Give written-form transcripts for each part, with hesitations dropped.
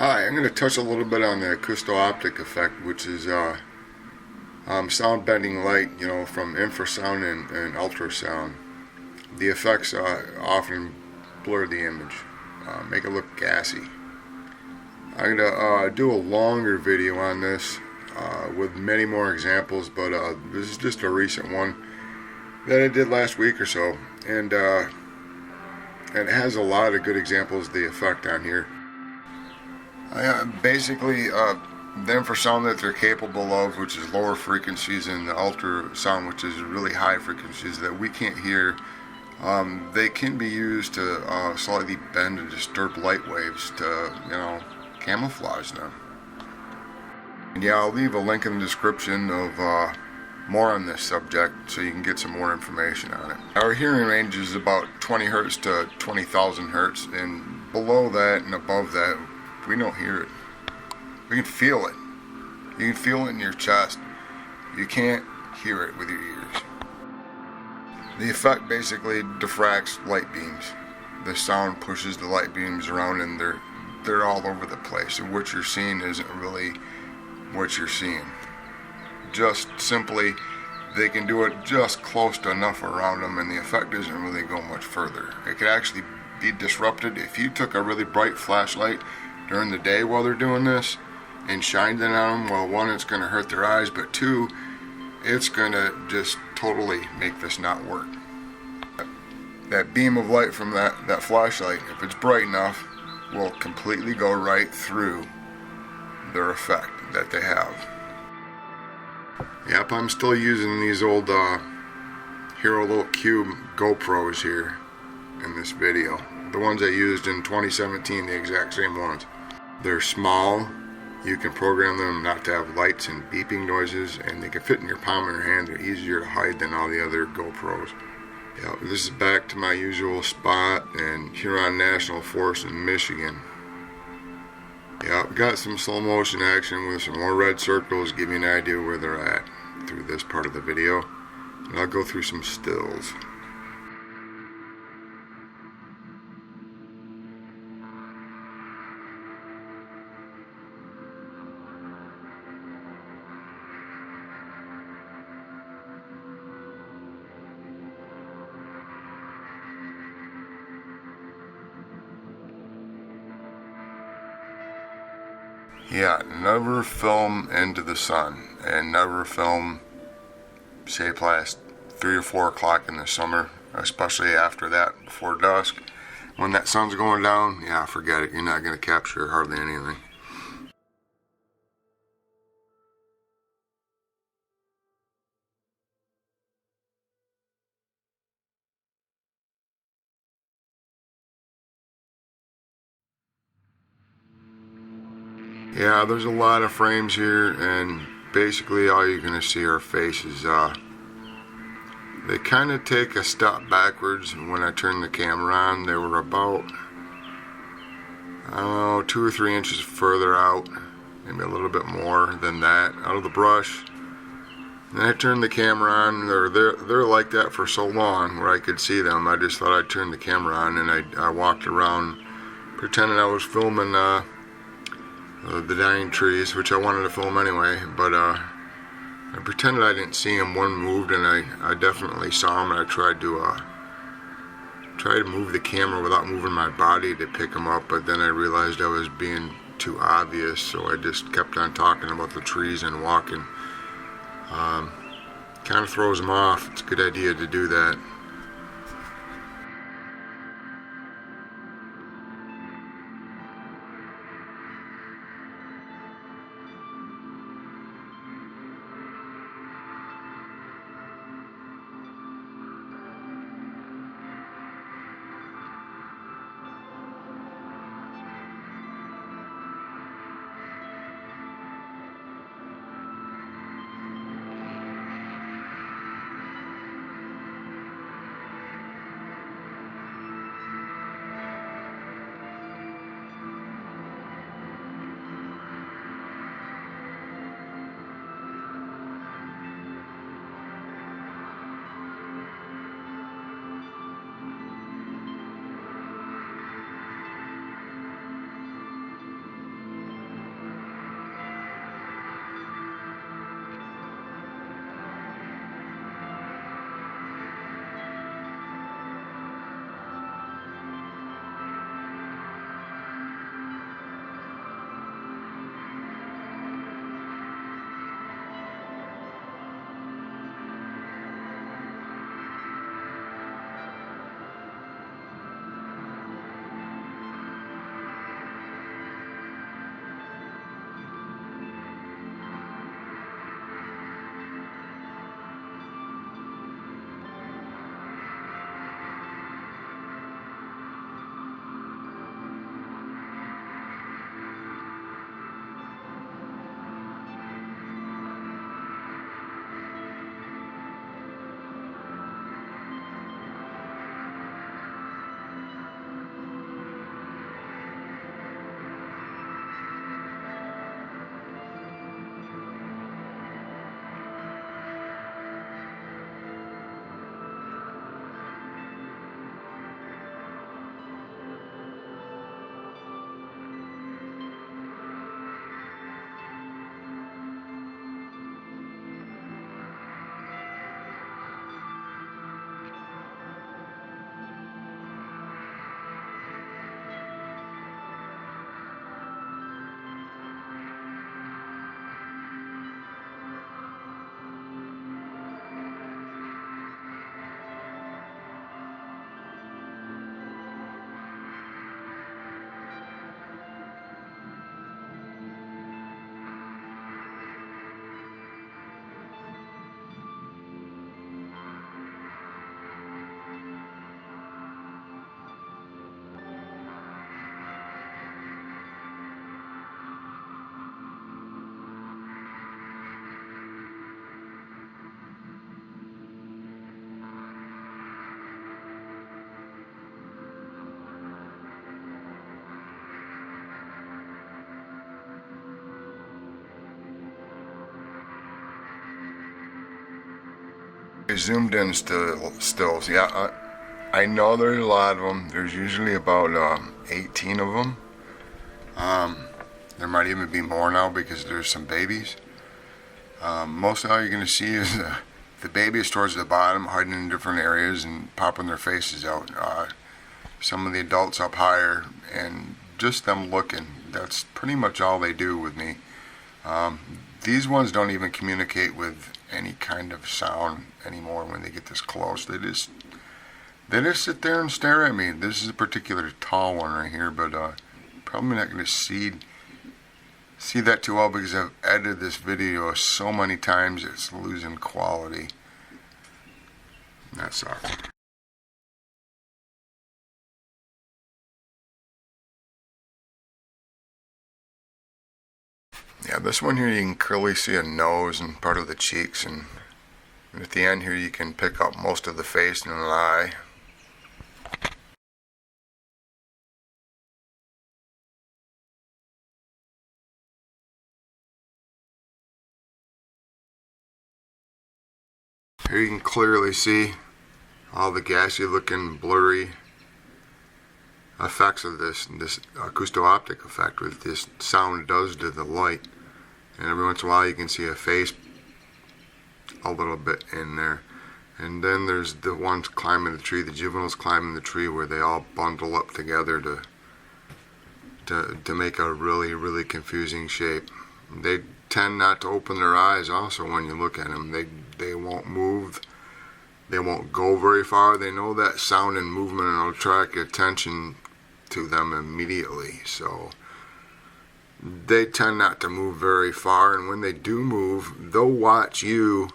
Hi, I'm going to touch a little bit on the acousto-optic effect, which is sound bending light, from infrasound and ultrasound. The effects often blur the image, make it look gassy. I'm going to do a longer video on this with many more examples, but this is just a recent one that I did last week or so, and it has a lot of good examples of the effect on here. Basically, the infrasound that they're capable of, which is lower frequencies, and the ultrasound, which is really high frequencies that we can't hear, they can be used to slightly bend and disturb light waves to, camouflage them. And yeah, I'll leave a link in the description of more on this subject so you can get some more information on it. Our hearing range is about 20 hertz to 20,000 hertz, and below that and above that, we don't hear it. We can feel it. You can feel it in your chest. You can't hear it with your ears. The effect basically diffracts light beams. The sound pushes the light beams around, and they're all over the place. And what you're seeing isn't really what you're seeing. Just simply, they can do it just close to enough around them, and the effect doesn't really go much further. It could actually be disrupted if you took a really bright flashlight during the day while they're doing this and shined it on them. Well, one, it's going to hurt their eyes, but two, it's going to just totally make this not work. That beam of light from that flashlight, if it's bright enough, will completely go right through their effect that they have. Yep, I'm still using these old Hero Little Cube GoPros here in this video. The ones I used in 2017, the exact same ones. They're small, you can program them not to have lights and beeping noises, and they can fit in your palm of your hand. They're easier to hide than all the other GoPros. Yeah, this is back to my usual spot in Huron National Forest in Michigan. Yeah, we got some slow motion action with some more red circles, give you an idea where they're at through this part of the video. And I'll go through some stills. Yeah, never film into the sun, and never film, say, past 3 or 4 o'clock in the summer, especially after that, before dusk. When that sun's going down, yeah, forget it. You're not going to capture hardly anything. Yeah, there's a lot of frames here, and basically all you're going to see are faces. They kind of take a step backwards when I turn the camera on. They were about, 2 or 3 inches further out, maybe a little bit more than that, out of the brush. And then I turned the camera on. They're like that for so long where I could see them. I just thought I'd turn the camera on, and I walked around pretending I was filming the dying trees, which I wanted to film anyway, but I pretended I didn't see him. One moved, and I definitely saw him, and I tried to move the camera without moving my body to pick him up, but then I realized I was being too obvious, so I just kept on talking about the trees and walking. Kind of throws them off. It's a good idea to do that. I zoomed in stills. Yeah, I know there's a lot of them. There's usually about 18 of them. There might even be more now because there's some babies. Most of all you're going to see is the baby is towards the bottom, hiding in different areas and popping their faces out. Some of the adults up higher, and just them looking. That's pretty much all they do with me. These ones don't even communicate with any kind of sound anymore when they get this close. They just sit there and stare at me. This is a particular tall one right here, but probably not going to see that too well because I've edited this video so many times it's losing quality. That sucks. Yeah, this one here you can clearly see a nose and part of the cheeks, and at the end here you can pick up most of the face and an eye. Here you can clearly see all the gassy looking blurry effects of this acousto-optic effect, with this sound does to the light. And every once in a while you can see a face a little bit in there. And then there's the ones climbing the tree, the juveniles climbing the tree, where they all bundle up together to make a really, really confusing shape. They tend not to open their eyes also when you look at them. They won't move. They won't go very far. They know that sound and movement, and it'll attract attention to them immediately. So they tend not to move very far, and when they do move, they'll watch you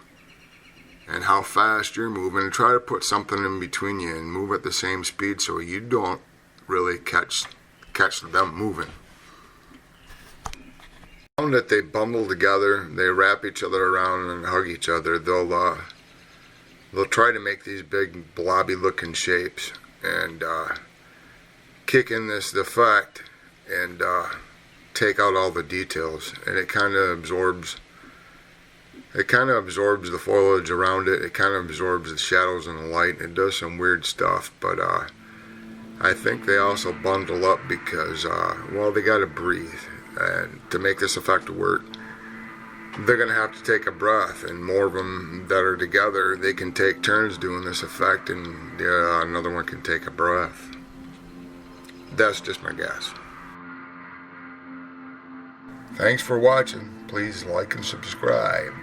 and how fast you're moving and try to put something in between you and move at the same speed so you don't really catch them moving. That they bundle together, they wrap each other around and hug each other. They'll try to make these big blobby looking shapes and kick in this effect and take out all the details, and it kind of absorbs the foliage around it. It kind of absorbs the shadows and the light. It does some weird stuff, but I think they also bundle up because well, they got to breathe. And to make this effect work, they're going to have to take a breath, and more of them that are together, they can take turns doing this effect, and another one can take a breath. That's just my guess. Thanks for watching. Please like and subscribe.